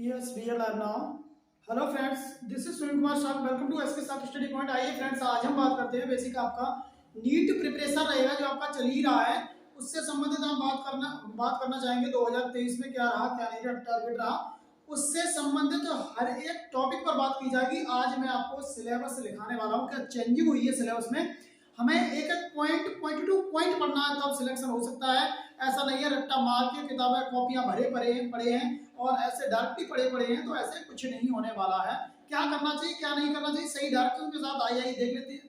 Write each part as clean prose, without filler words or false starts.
Yes, we are live now. Hello friends, this is Sunil Kumar Shah. Welcome to SK Saath study point. आइए friends, आज हम बात करते हैं बेसिक आपका नीट प्रिपरेशन रहेगा जो आपका चल ही रहा है, उससे संबंधित हम बात करना चाहेंगे। 2023 में क्या रहा, क्या नहीं रहा, टारगेट रहा, उससे संबंधित हर एक टॉपिक पर बात की जाएगी। आज मैं आपको सिलेबस लिखाने वाला हूँ, क्या चेंजिंग हुई है सिलेबस में। हमें एक एक पॉइंट टू पॉइंट पढ़ना है, तब सिलेक्शन हो सकता है। ऐसा नहीं है रट्टा मार के किताबें कॉपियां भरे पड़े हैं और ऐसे डायरेक्टली पड़े हैं, तो ऐसे कुछ नहीं होने वाला है। क्या करना चाहिए, क्या नहीं करना चाहिए, सही डायरेक्शन के साथ आइए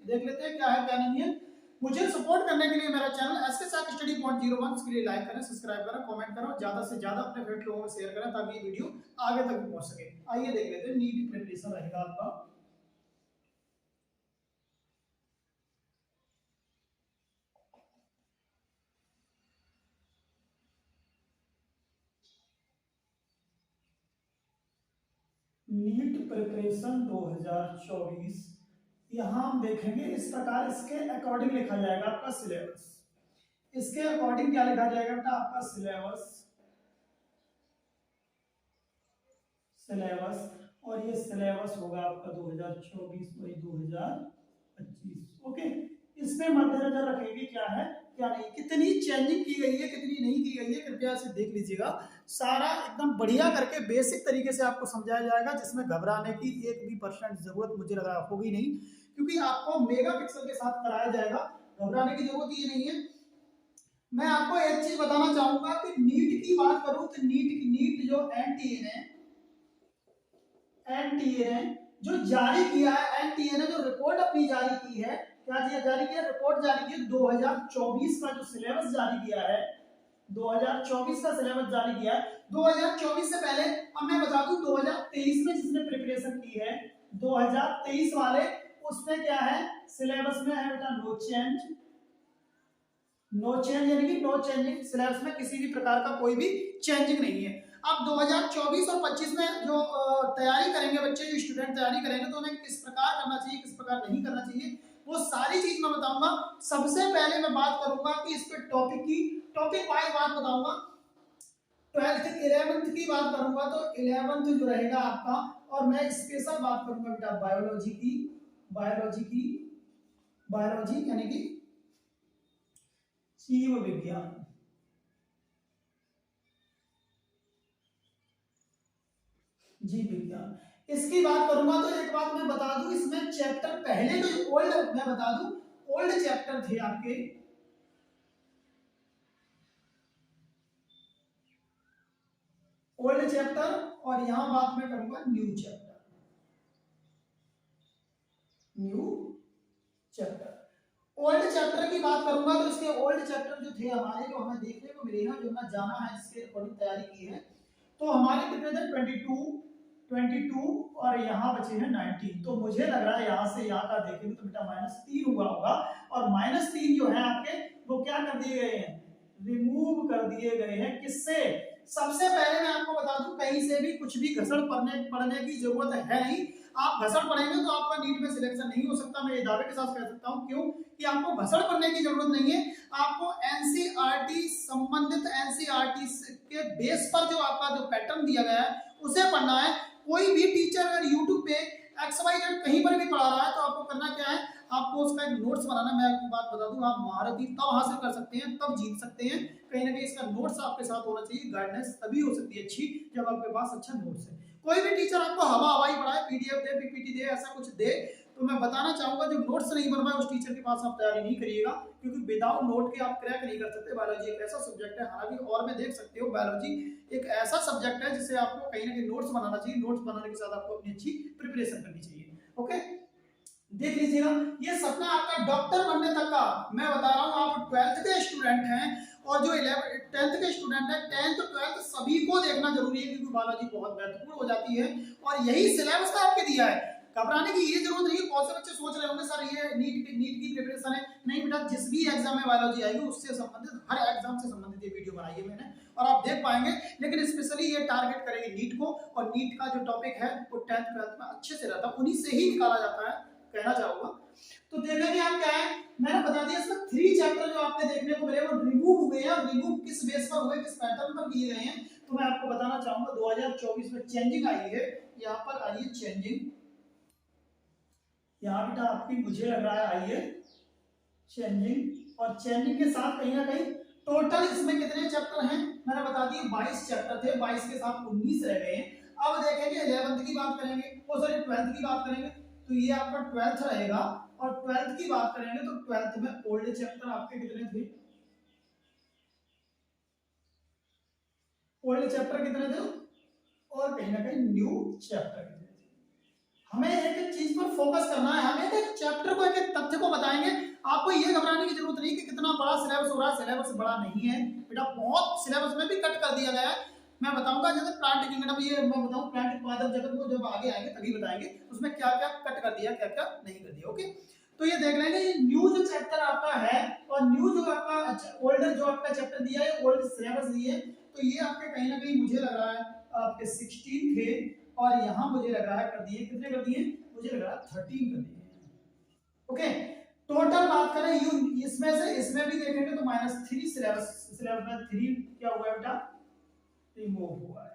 देख लेते हैं क्या है क्या नहीं है। मुझे सपोर्ट करने के लिए मेरा channel SK Saath study point 01 के लिए लाइक करें, सब्सक्राइब करें, कमेंट करें, ज्यादा से ज्यादा अपने फेवरेट लोगों में शेयर करें ताकि ये वीडियो आगे तक पहुंच सके। आइए देख लेते हैं नीट प्रिपरेशन रहेगा आपका। नीट प्रिपरेशन 2024 यहाँ हम देखेंगे इस प्रकार, इसके अकॉर्डिंग लिखा जाएगा आपका सिलेबस। इसके अकॉर्डिंग क्या लिखा जाएगा बेटा, आपका सिलेबस और ये सिलेबस होगा आपका 2024 वही 2025। ओके, इसमें मद्देनजर रखेंगे क्या है क्या नहीं, कितनी चेंजिंग की गई है, कितनी नहीं की गई है, कृपया से देख लीजिएगा। सारा एकदम बढ़िया करके बेसिक तरीके से आपको समझाया जाएगा, जिसमें घबराने की एक भी परसेंट जरूरत मुझे लग रहा होगी नहीं, क्योंकि आपको मेगा पिक्सल के साथ कराया जाएगा। घबराने की जरूरत ये नहीं है। मैं आपको एक चीज बताना चाहूंगा कि नीट की बात करूं तो नीट जो एनटीए ने जो जारी किया है, एनटीए ने जो रिपोर्ट अपनी जारी की है, क्या जारी किया, रिपोर्ट जारी की 2024 का जो सिलेबस जारी किया है, 2024 का सिलेबस जारी किया है। 2024 से पहले अब मैं बता दूं 2023 में जिसने प्रिपरेशन की है, 2023 वाले, उसमें क्या है, सिलेबस में है बेटा नो चेंज यानी कि नो चेंजिंग। सिलेबस में किसी भी प्रकार का कोई भी चेंजिंग नहीं है। अब 2024 और 25 में जो तैयारी करेंगे बच्चे, जो स्टूडेंट तैयारी करेंगे, तो उन्हें किस प्रकार करना चाहिए, किस प्रकार नहीं करना चाहिए, वो सारी चीज मैं बताऊंगा। सबसे पहले मैं बात करूंगा कि इस पे टॉपिक वाइज बात बताऊंगा। 11th की बात करूंगा तो 11th जो रहेगा आपका, और मैं स्पेशल बात करूंगा बेटा बायोलॉजी यानी कि जीव विज्ञान। जीव विज्ञान इसकी बात करूंगा तो एक बात मैं बता दूं, इसमें चैप्टर पहले जो ओल्ड, मैं बता दूं ओल्ड चैप्टर थे आपके, ओल्ड चैप्टर, और यहां बात मैं करूंगा न्यू चैप्टर। ओल्ड चैप्टर की बात करूंगा तो इसके ओल्ड चैप्टर जो थे हमारे, जो हमें देखने को मिले हैं, जो हमें जाना है, जिसके अकॉर्डिंग तैयारी की है, तो हमारे कितने थे, 22 और यहाँ बचे हैं 19। तो मुझे लग रहा है यहाँ से यहाँ का देखेंगे तो बेटा -3 हुआ होगा, और -3 जो है आपके, वो क्या कर दिए गए हैं, रिमूव कर दिए गए हैं। किससे? सबसे पहले मैं आपको बता दूं, कहीं से भी कुछ भी घसड़ पढ़ने की जरूरत है नहीं। आप घसड़ पढ़ेंगे तो आपका नीट में सिलेक्शन नहीं हो सकता, मैं ये दावे के साथ कह सकता हूं। क्यों? कि आपको घसड़ पढ़ने की जरूरत नहीं है। आपको एनसीईआरटी संबंधित एनसीईआरटी के बेस पर जो आपका जो पैटर्न दिया गया है उसे पढ़ना है। कोई भी टीचर अगर यूट्यूब पे XYZ कहीं पर भी पढ़ा रहा है तो आपको करना क्या है, आपको उसका एक नोट्स बनाना। मैं आपको बात बता दूं, आप महारथी तब हासिल कर सकते हैं, तब जीत सकते हैं। कहीं ना कहीं इसका नोट्स आपके साथ होना चाहिए। गाइडेंस तभी हो सकती है अच्छी जब आपके पास अच्छा नोट्स है। कोई भी टीचर आपको हवाई पढ़ाए, पीडीएफ दे, पीपीटी दे, ऐसा कुछ दे, तो मैं बताना चाहूंगा जो नोट्स नहीं बन पाए उस टीचर के पास आप तैयारी नहीं करिएगा, क्योंकि विदाउट नोट के आप क्रैक नहीं कर सकते। बायोलॉजी एक ऐसा सब्जेक्ट है, हालांकि और में देख सकते हो, बायोलॉजी एक ऐसा सब्जेक्ट है जिसे आपको कहीं ना कहीं नोट्स बनाना चाहिए। नोट्स बनाने के साथ आपको अपनी अच्छी प्रिपरेशन करनी चाहिए। ओके, देख लीजिएगा, ये सपना आपका डॉक्टर बनने तक का। मैं बता रहा हूँ, आप 12th के स्टूडेंट हैं और जो 10th के स्टूडेंट हैं, 10th 12th सभी को देखना जरूरी है, क्योंकि बायोलॉजी बहुत महत्वपूर्ण हो जाती है और यही सिलेबस का आपके दिया है। घबराने की ये जरूरत नहीं है। बहुत से बच्चे सोच रहे होंगे सर ये नीट की प्रिपरेशन है। नहीं बेटा, जिस भी एग्जाम में बायोलॉजी आएगी उससे संबंधित, हर एग्जाम से संबंधित ये वीडियो बनाई है मैंने, और आप देख पाएंगे। लेकिन स्पेशली ये टारगेट करेगी नीट को, और नीट का जो टॉपिक है वो 10th 12th में अच्छे से रहता है, उन्हीं से ही निकाला जाता है, कहना चाहूंगा। तो देखेंगे आप क्या है, मैंने बता दिया। इसमें 3 चैप्टर जो आपके देखने को मिले वो रिमूव हुए हैं, और रिमूव किस बेस पर हुए, किस पैटर्न पर किए गए हैं, तो मैं आपको बताना चाहूंगा 2024 में चेंजिंग आई है, यहाँ पर आई है चेंजिंग, यहाँ बेटा आपकी मुझे लग रहा है आई है चेंजिंग, और चेंजिंग के साथ कहीं ना कहीं टोटल इसमें कितने चैप्टर हैं मैंने बता दिए 22 चैप्टर थे, 22 के साथ 19 रह गए हैं। अब देखेंगे 11th की बात करेंगे, ओ सॉरी 12th की बात करेंगे, तो ये आपका 12th रहेगा, और 12th की बात करेंगे तो 12th में ओल्ड चैप्टर आपके कितने थे, ओल्ड चैप्टर कितने थे, और कहीं ना कहीं न्यू चैप्टर कितने थे। हमें एक एक चीज पर फोकस करना है, हमें एक चैप्टर को, एक एक तथ्य को बताएंगे। आपको ये घबराने की जरूरत नहीं कि कितना बड़ा सिलेबस हो रहा है, सिलेबस बड़ा नहीं है बेटा, बहुत सिलेबस में भी कट कर दिया गया है। मैं बताऊंगा जैसे प्लांट किंगडम, ये मैं बताऊं प्लांट उत्पादक जगत को जब आगे आएंगे तभी बताएंगे उसमें क्या क्या कट कर दिया, क्या क्या नहीं कर दिया। ओके, तो ये देख लेंगे, ये न्यू जो चैप्टर आपका है, और न्यू जो आपका ओल्ड जो आपका चैप्टर दिया है, ओल्ड सिलेबस दिए, तो ये आपके कहीं ना कहीं मुझे लग रहा है आपके 16 थे, और यहाँ मुझे लग रहा है कर दिए, कितने कर दिए, मुझे लग रहा है 13 कर दिए। ओके, टोटल बात करें यू इसमें से, इसमें भी देखेंगे तो -3 सिलेबस में 3 क्या हुआ है बेटा, रिमूव हुआ है।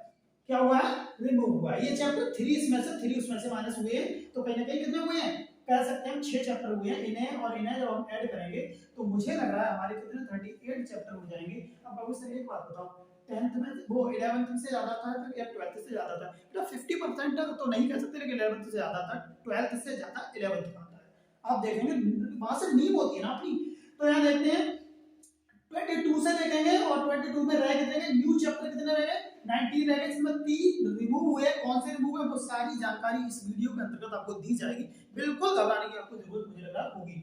क्या हुआ है, रिमूव हुआ है। ये चैप्टर 3 इसमें से 3 उसमें से माइनस हुए, तो कहीं ना कहीं कितने हुए हैं, कह सकते हैं हम 6 चैप्टर हुए हैं। इन्हें और इन्हें जब हम ऐड करेंगे तो मुझे लग रहा है हमारे कितने 38 चैप्टर हो जाएंगे। अब बाबू सर एक बात बताओ, 10th में वो 11th से ज्यादा था या 12th से ज्यादा था बेटा, 50% तो नहीं कह सकते, लेकिन 11th से ज्यादा था, 12th से ज्यादा 11th का आता है। आप देखेंगे वहां से नींव होती है ना अपनी, तो यहाँ देखते हैं 22 से देखेंगे, और 22 में रह कितने, न्यू चैप्टर कितने रह गए, 19 रह गए, इसमें 3 रिमूव हुए। कौन से रिमूव हुए वो सारी जानकारी इस वीडियो के अंतर्गत आपको दी जाएगी, बिल्कुल घबराने की आपको जरूरत मुझे लग रहा होगी।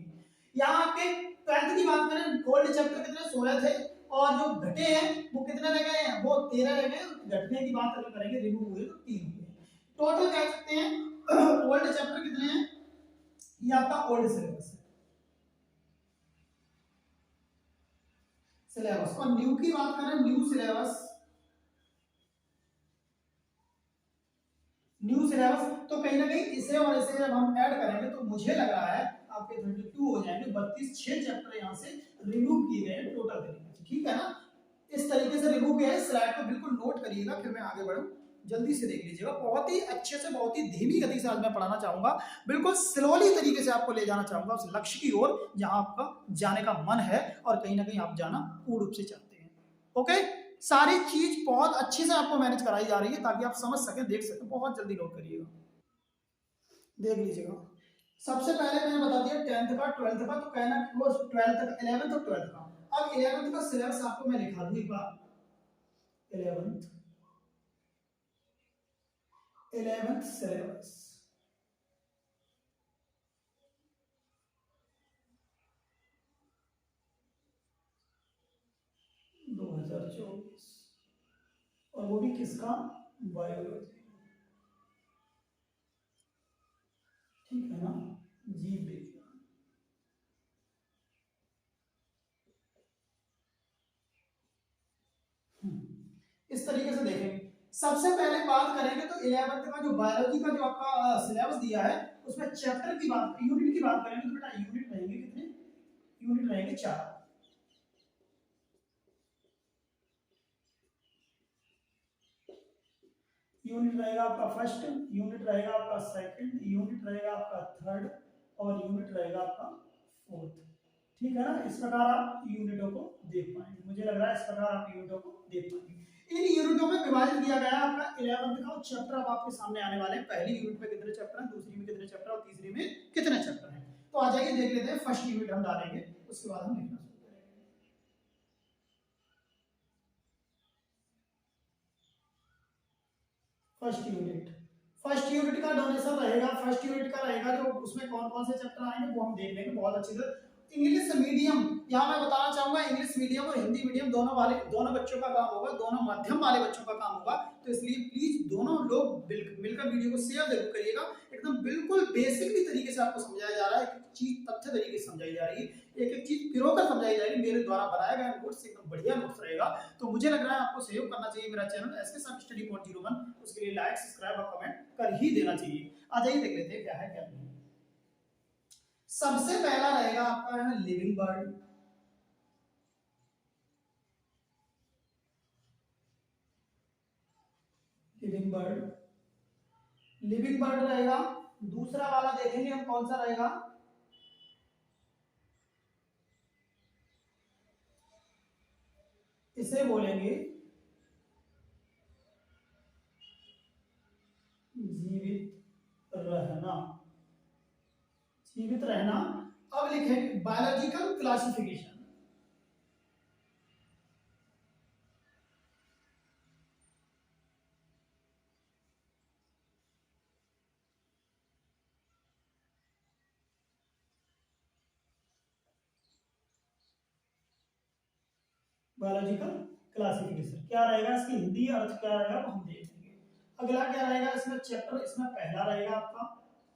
यहाँ आपके 12th की बात करें, गोल्ड चैप्टर कितने 16 थे, और जो घटे हैं वो कितने रह गए हैं, वो 13 रह गए। घटने की बात अगर करेंगे, रिमूव हुए तो 3 हुए। टोटल कह सकते हैं ओल्ड चैप्टर कितने हैं, ये आपका ओल्ड सिलेबस है, सिलेबस। और न्यू की बात करें, न्यू सिलेबस, न्यू सिलेबस, तो कहीं ना कहीं इसे और इसे जब हम ऐड करेंगे तो मुझे लग रहा है आपके 32 हो जाएंगे, 32 6 चैप्टर यहाँ से रिमूव किए गए टोटल तरीके से, ठीक है ना। इस तरीके से रिमूव किया है, स्लाइड को बिल्कुल नोट करिएगा, फिर मैं आगे बढ़ूं, जल्दी से देख लीजिएगा। बहुत ही अच्छे से, बहुत ही धीमी गति से आज मैं पढ़ाना चाहूंगा, बिल्कुल स्लोली तरीके से आपको ले जाना चाहूंगा उस लक्ष्य की ओर जहां आपका जाने का मन है, और कहीं ना कहीं आप जाना पूर्ण रूप से चाहते हैं। ओके, सारी चीज बहुत अच्छे से आपको मैनेज कराई जा रही है ताकि आप समझ सकें, देख सकें। बहुत जल्दी नोट करिएगा, देख लीजिएगा। सबसे पहले मैंने बता दिया 10th का, 12th का, तो कहना वो 12th का, 11th और 12th का। अब 11th का सिलेबस आपको मैं लिखा दूं एक बार, 11th सिलेबस, दो 2024, और वो भी किसका, बायोलॉजी, ठीक है ना, जीव विज्ञान। इस तरीके से देखेंगे। सबसे पहले बात करेंगे तो 11th का जो बायोलॉजी का जो आपका सिलेबस दिया है, उसमें चैप्टर की बात, यूनिट की बात करेंगे तो बेटा यूनिट रहेंगे कितने, यूनिट रहेंगे 4। यूनिट रहेगा आपका फर्स्ट, यूनिट रहेगा आपका सेकंड, यूनिट रहेगा आपका थर्ड, और यूनिट रहेगा आपका फोर्थ, ठीक है ना। इस प्रकार आप यूनिटों को देख पाएंगे, मुझे लग रहा है इस प्रकार आप यूनिटों को देख पाएंगे। इन यूनिटों में विभाजित किया गया है आपका 11th का चैप्टर। अब आपके सामने आने वाले हैं, पहली यूनिट में कितने चैप्टर हैं, दूसरी में कितने चैप्टर, और तीसरी में कितने चैप्टर हैं। तो आ जाइए देख लेते हैं, फर्स्ट यूनिट हम डालेंगे, उसके बाद हम लिखना शुरू करेंगे। फर्स्ट यूनिट, फर्स्ट यूनिट का डोनेशन रहेगा, फर्स्ट यूनिट का रहेगा जो उसमें कौन कौन से चैप्टर आएंगे वो हम देख लेंगे बहुत अच्छे से। इंग्लिश मीडियम, यहाँ मैं बताना चाहूंगा इंग्लिश मीडियम और हिंदी मीडियम दोनों वाले, दोनों बच्चों का काम होगा, दोनों माध्यम वाले बच्चों का काम होगा। तो इसलिए प्लीज दोनों लोग मिलकर वीडियो को शेयर जरूर करिएगा। एकदम बिल्कुल बेसिकली तरीके से आपको समझाया जा रहा है, एक चीज तथ्य तरीके से समझाई जा रही है, एक एक चीज पिरोकर समझाई जा रही है। मेरे द्वारा बनाया गया नोट्स एकदम बढ़िया नोट्स रहेगा। तो मुझे लग रहा है आपको सहयोग करना चाहिए, मेरा चैनल एसके साहब स्टडी पॉइंट 01, उसके लिए लाइक सब्सक्राइब और कमेंट कर ही देना चाहिए। आ जाइए देख लेते हैं क्या है क्या नहीं। सबसे पहला रहेगा आपका है living bird, living bird, living bird रहेगा। दूसरा वाला देखेंगे हम कौन सा रहेगा, इसे बोलेंगे जीवित रहना, जीवित रहना। अब लिखेंगे बायोलॉजिकल क्लासिफिकेशन, बायोलॉजिकल क्लासिफिकेशन क्या रहेगा, इसकी हिंदी अर्थ क्या रहेगा वो हम देखेंगे। अगला क्या रहेगा इसमें चैप्टर, इसमें पहला रहेगा आपका,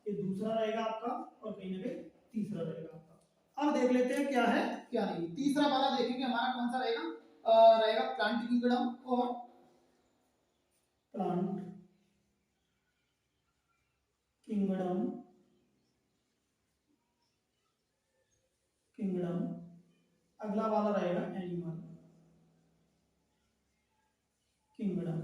ये दूसरा रहेगा आपका, और कहीं ना कहीं तीसरा रहेगा आपका। अब देख लेते हैं क्या है क्या नहीं। तीसरा वाला देखेंगे हमारा कौन सा रहेगा, रहेगा प्लांट किंगडम और प्लांट किंगडम, किंगडम। अगला वाला रहेगा एनिमल किंगडम।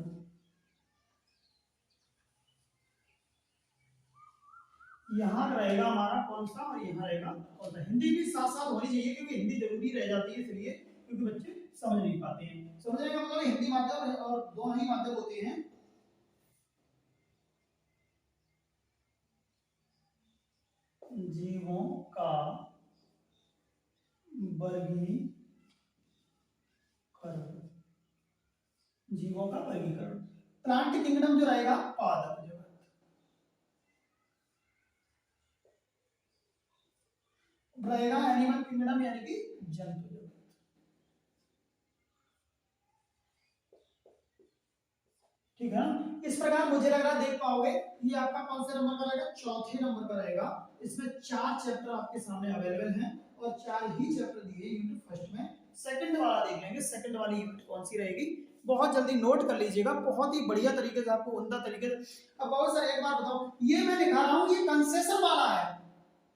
यहाँ रहेगा हमारा कौन सा, और यहाँ रहेगा कौन सा। हिंदी भी साथ साथ होनी चाहिए क्योंकि हिंदी जरूरी रह जाती है, इसलिए क्योंकि बच्चे समझ नहीं पाते हैं। समझने का मतलब हिंदी माध्यम और दोनों ही माध्यम होते हैं। जीवों का वर्गीकरण, जीवों का वर्गीकरण। प्लांट किंगडम जो रहेगा पादप जगत, रहेगा एनिमल किंगडम यानी कि जंतु जगत। ठीक है ना, इस प्रकार मुझे लग रहा देख पाओगे। ये आपका कौन से नंबर का रहेगा, चौथे नंबर का रहेगा। इसमें 4 चैप्टर आपके सामने अवेलेबल हैं और 4 ही चैप्टर दिए यूनिट फर्स्ट में। सेकंड वाला देख लेंगे, सेकंड वाली यूनिट कौन सी रहेगी, बहुत जल्दी नोट कर लीजिएगा, बहुत ही बढ़िया तरीके से आपको उम्दा तरीके से। अब बहुत सर एक बार बताओ, ये मैं दिखा रहा हूँ ये कंसेशन वाला है,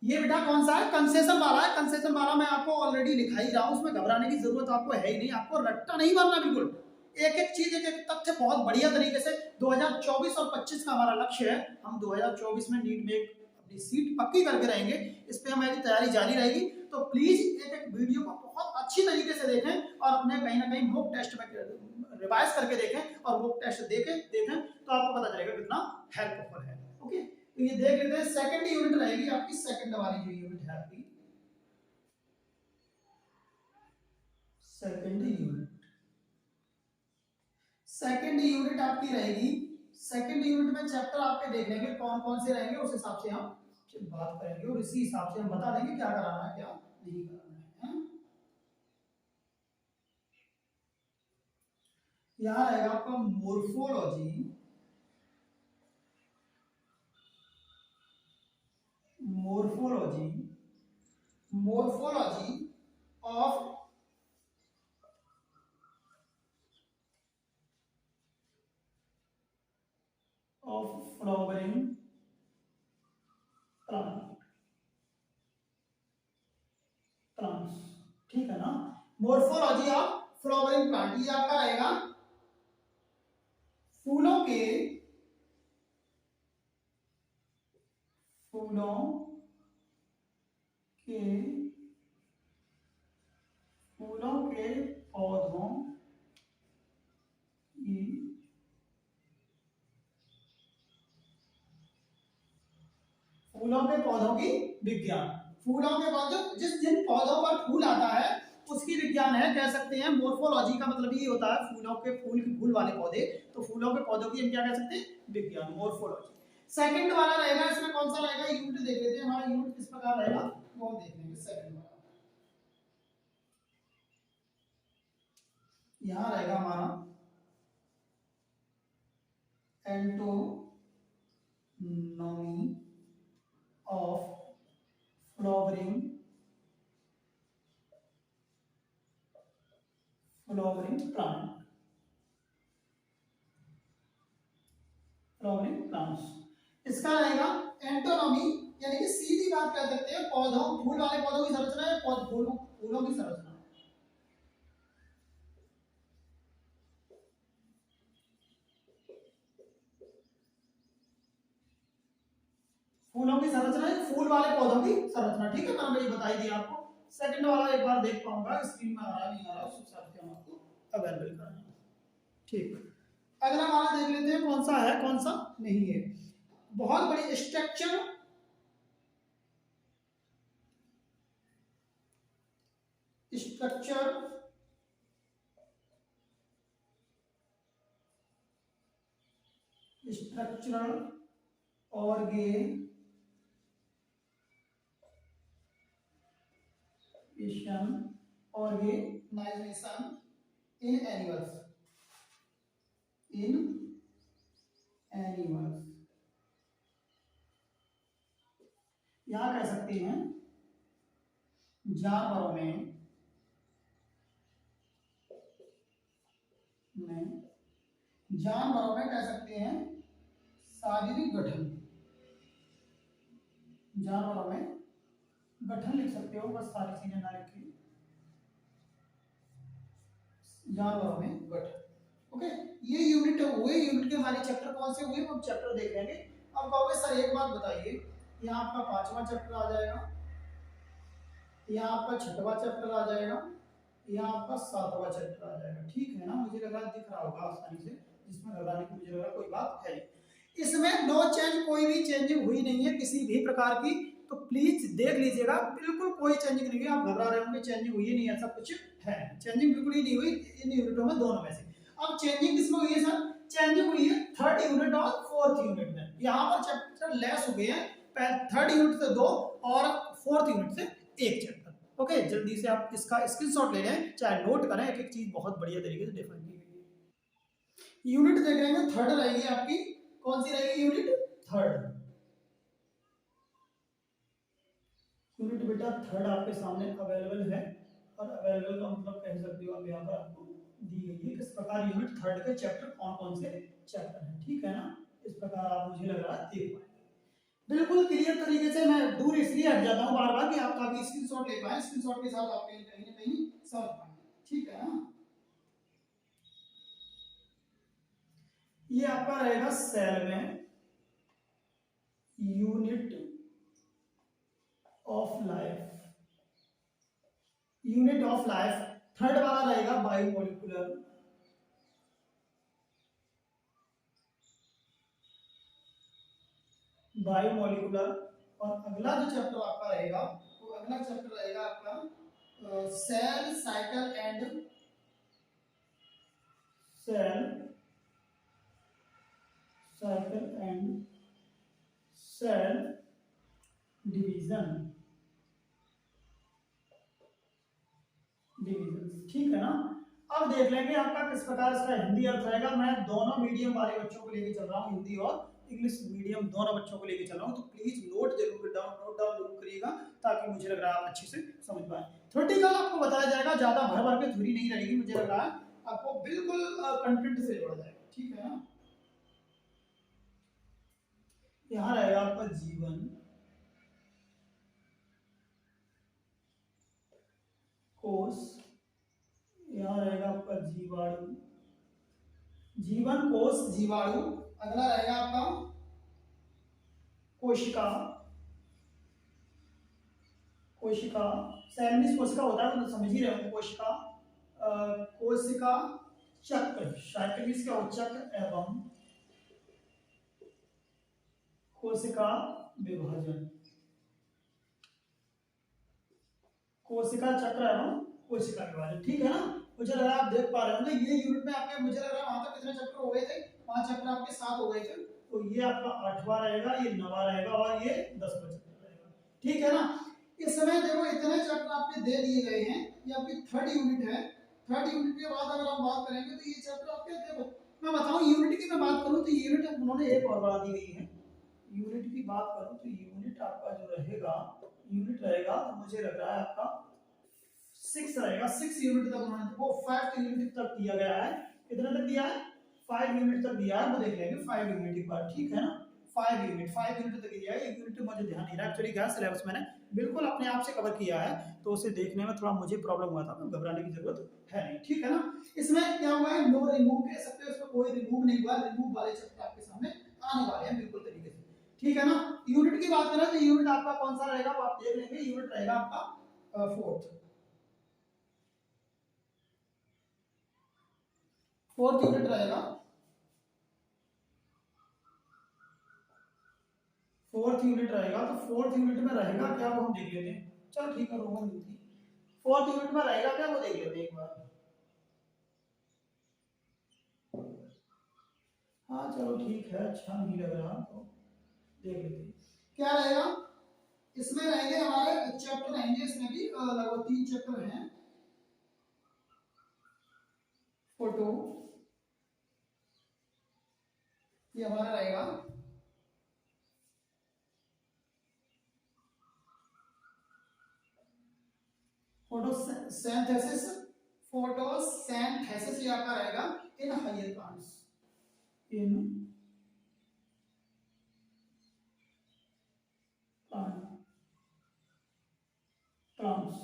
ये बेटा कौन सा है, कंसेशन वाला है। कंसेशन वाला मैं आपको ऑलरेडी लिखा ही रहा हूँ, उसमें घबराने की जरूरत आपको है ही नहीं, आपको रट्टा नहीं मारना बिल्कुल। एक एक चीज एक एक तथ्य बहुत बढ़िया तरीके से 2024 और 25 का हमारा लक्ष्य है। हम 2024 में नीट में अपनी सीट पक्की करके रहेंगे, इस पे हमारी तैयारी जारी रहेगी। तो प्लीज एक एक वीडियो को बहुत अच्छी तरीके से देखें और अपने कहीं ना कहीं मॉक टेस्ट में रिवाइज करके देखें और मॉक टेस्ट देखें तो आपको पता चलेगा कितना हेल्पफुल है। ओके, तो ये देख लेते हैं। सेकंड यूनिट रहेगी आपकी, सेकंड वाली जो यूनिट है आपकी, सेकंड यूनिट, सेकंड यूनिट आपकी रहेगी। सेकंड यूनिट में चैप्टर आपके देख लेंगे कौन कौन से रहेंगे, उस हिसाब से हम बात करेंगे और इसी हिसाब से हम बता देंगे क्या कराना है क्या नहीं कराना है। यहाँ रहेगा आपका morphology, morphology, morphology of flowering plant, plants. ठीक है ना, मोर्फोलॉजी ऑफ फ्लावरिंग प्लांट, ये आपका रहेगा फूलों के, फूलों के, फूलों के पौधों की, फूलों के पौधों की विज्ञान। फूलों के पौधों, जिस जिन पौधों पर फूल आता है उसकी विज्ञान है, कह सकते हैं। मोर्फोलॉजी का मतलब ये होता है फूलों के, फूल के फूल वाले पौधे, तो फूलों के पौधों की हम क्या कह सकते हैं, विज्ञान, मोर्फोलॉजी। सेकंड वाला रहेगा, इसमें कौन सा रहेगा, यूनिट देख लेते हैं हमारा यूनिट किस प्रकार रहेगा वो हम देख लेंगे। सेकंड वाला यहाँ रहेगा हमारा anatomy of flowering, flowering plant, flowering plants. इसका रहेगा एंटोनॉमी, यानी कि सीधी बात कर सकते हैं पौधों, फूल वाले पौधों की संरचना है, फूलों फूलों की संरचना। फूलों की संरचना, फूल वाले पौधों की संरचना, ठीक है, मैंने ये बताई दी आपको। सेकंड वाला एक बार देख पाऊंगा स्क्रीन में आ रहा नहीं आ रहा, उस हिसाब से हम आपको अवेलेबल कराएंगे। ठीक, अगला वाला देख लेते हैं कौन सा है कौन सा नहीं है। बहुत बड़ी स्ट्रक्चर, स्ट्रक्चर स्ट्रक्चरल ऑर्गेनाइजेशन इन एनिमल्स, यहां कह सकते हैं जानवरों में कह सकते हैं शारीरिक गठन, जानवरों में गठन लिख सकते हो, बस सारी चीजें ना लिखी, जानवरों में गठन। ओके, ये यूनिट हुए, यूनिट के हमारे चैप्टर कौन से हुए हम चैप्टर देख लेंगे। अब कहोगे सर एक बात बताइए, यहाँ आपका 5वां चैप्टर आ जाएगा, यहाँ आपका 6वां चैप्टर आ जाएगा, यहाँ आपका 7वां चैप्टर आ जाएगा, ठीक है ना, मुझे लगा दिख रहा होगा आसानी से, जिसमें घबराने की मुझे लगा कोई बात है नहीं। इसमें नो चेंज, कोई भी चेंजिंग हुई नहीं है किसी भी प्रकार की, तो प्लीज देख लीजिएगा, बिल्कुल कोई चेंजिंग नहीं है। आप घबरा रहे होंगे चेंजिंग हुई नहीं, ऐसा कुछ है, चेंजिंग बिल्कुल ही नहीं हुई इन यूनिटों में, दोनों में से। अब चेंजिंग किसमें हुई है सर? चेंजिंग हुई है 3rd यूनिट और 4th यूनिट में, यहाँ पर चैप्टर लेस हो गए हैं, 3rd यूनिट से 2 और 4th यूनिट से 1 चैप्टर। ओके, जल्दी से आप इसका स्क्रीनशॉट ले लें, चाहे नोट करें, एक एक चीज बहुत बढ़िया तरीके से डिफाइन की गई है। यूनिट देख रहे हैं 3rd रहेगी आपकी, कौन सी रहेगी यूनिट? 3rd यूनिट बेटा 3rd आपके सामने अवेलेबल है, और अवेलेबल का मतलब कह सकते हो आप यहाँ पर आपको दी गई है किस प्रकार यूनिट 3rd के चैप्टर कौन कौन से चैप्टर हैं, ठीक है ना। इस प्रकार आप मुझे लग रहा है देख पाएंगे बिल्कुल क्लियर तरीके से। मैं दूर इसलिए हट जाता हूँ बार बार कि आप ताकि स्क्रीनशॉट ले पाए, स्क्रीनशॉट के साथ आप कहीं ना कहीं समझ पाएंगे, ठीक है ना। ये आपका रहेगा सेल में unit of life, unit of life 3rd वाला रहेगा बायोमोलिकुलर, बायोमोलिकुलर। और अगला जो चैप्टर आपका रहेगा, तो अगला चैप्टर रहेगा आपका cell cycle and cell division, ठीक है ना। अब देख लेंगे आपका किस प्रकार इसका हिंदी अर्थ रहेगा। मैं दोनों मीडियम वाले बच्चों को लेके चल रहा हूँ, हिंदी और इंग्लिश मीडियम दोनों बच्चों को लेके चल रहा हूँ, तो प्लीज नोट जरूर नोट डाउन जरूर करिएगा, ताकि मुझे लग रहा है आप अच्छे से समझ पाए। थ्योरेटिकल आपको बताया जाएगा, ज्यादा भर भर के थ्योरी नहीं रहेगी, मुझे लग रहा है आपको बिल्कुल कंटेंट से जोड़ा जाएगा, ठीक है ना। यहाँ रहेगा आपका जीवन, कोष, यहाँ रहेगा आपका जीवाणु, जीवन कोष जीवाणु। अगला रहेगा आपका कोशिका, कोशिका सेल में कोशिका होता है तो समझ ही रहे होंगे, कोशिका, कोशिका चक्र, साइकिल क्या चक्र एवं कोशिका विभाजन, कोशिका चक्र एवं कोशिका विभाजन, ठीक है ना। मुझे लग रहा है आप देख पा रहे होंगे, ये यूनिट में आपके मुझे लग रहा है वहां तक कितने चैप्टर हो गए थे? 5 चैप्टर आपके 7 हो गए थे, तो ये आपका 8वां रहेगा, ये 9वां रहेगा और ये 10वां चैप्टर रहेगा, ठीक है ना। इस समय देखो इतने चैप्टर आपके दे दिए गए हैं, ये आपकी 3rd यूनिट है। 3rd यूनिट के बाद अगर हम बात करेंगे तो ये चैप्टर आपके देखो, मैं बताऊं यूनिट की मैं बात करूं तो यूनिट उन्होंने एक और बढ़ा दी गई है। यूनिट की बात करूं तो यूनिट आपका जो रहेगा, यूनिट रहेगा तो मुझे लग रहा है आपका 6 रहेगा, 6 यूनिट तक उन्होंने वो 5 यूनिट तक दिया गया है, कितना तक दिया है? 5 यूनिट तक दिया है, वो देख लेंगे 5 यूनिट एक बार, ठीक है ना। 5 यूनिट तक दिया है, एक यूनिट मुझे ध्यान नहीं रहा एक्चुअली, क्या सिलेबस मैंने बिल्कुल अपने आप से कवर किया है, तो उसे देखने में थोड़ा मुझे प्रॉब्लम हुआ था, तो घबराने की जरूरत है नहीं, ठीक है ना। इसमें क्या हुआ है, नो रिमूव कह सकते हो, इसमें कोई रिमूव नहीं हुआ, रिमूव वाले चैप्टर आपके सामने आने वाले हैं बिल्कुल तरीके से। ठीक है ना। यूनिट की बात करें तो यूनिट आपका कौन सा रहेगा वो आप देख लेंगे। यूनिट रहेगा आपका फोर्थ यूनिट रहेगा। फोर्थ यूनिट रहेगा तो फोर्थ यूनिट में रहेगा क्या वो हम देख लेते हैं। चलो ठीक है, रोमन मिलती फोर्थ यूनिट में रहेगा क्या वो देख लेते हैं एक बार। हाँ चलो ठीक है, अच्छा नहीं लग रहा तो देख लेते हैं क्या रहेगा। इसमें रहेंगे हमारे चैप्टर रहेंगे, इसमें भी लगभग 3 चैप्टर हैं। फोटो ये हमारा रहेगा। फोटोसिंथेसिस, फोटोसिंथेसिस ये आपका रहेगा in higher plants, in plants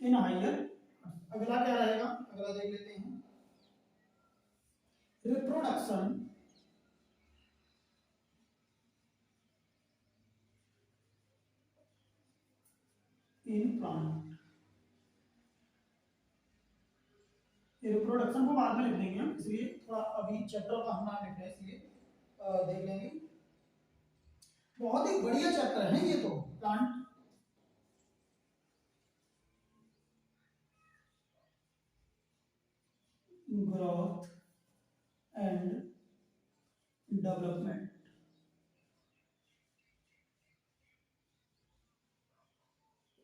in higher. अगला क्या रहेगा, अगला देख लेते हैं। Reproduction in plant. रिप्रोडक्शन को बाद में लिख देंगे हम, इसलिए थोड़ा अभी चैप्टर का हम नाम लिख रहे हैं, इसलिए देख लेंगे। बहुत ही बढ़िया चैप्टर है ये तो, plant growth and development.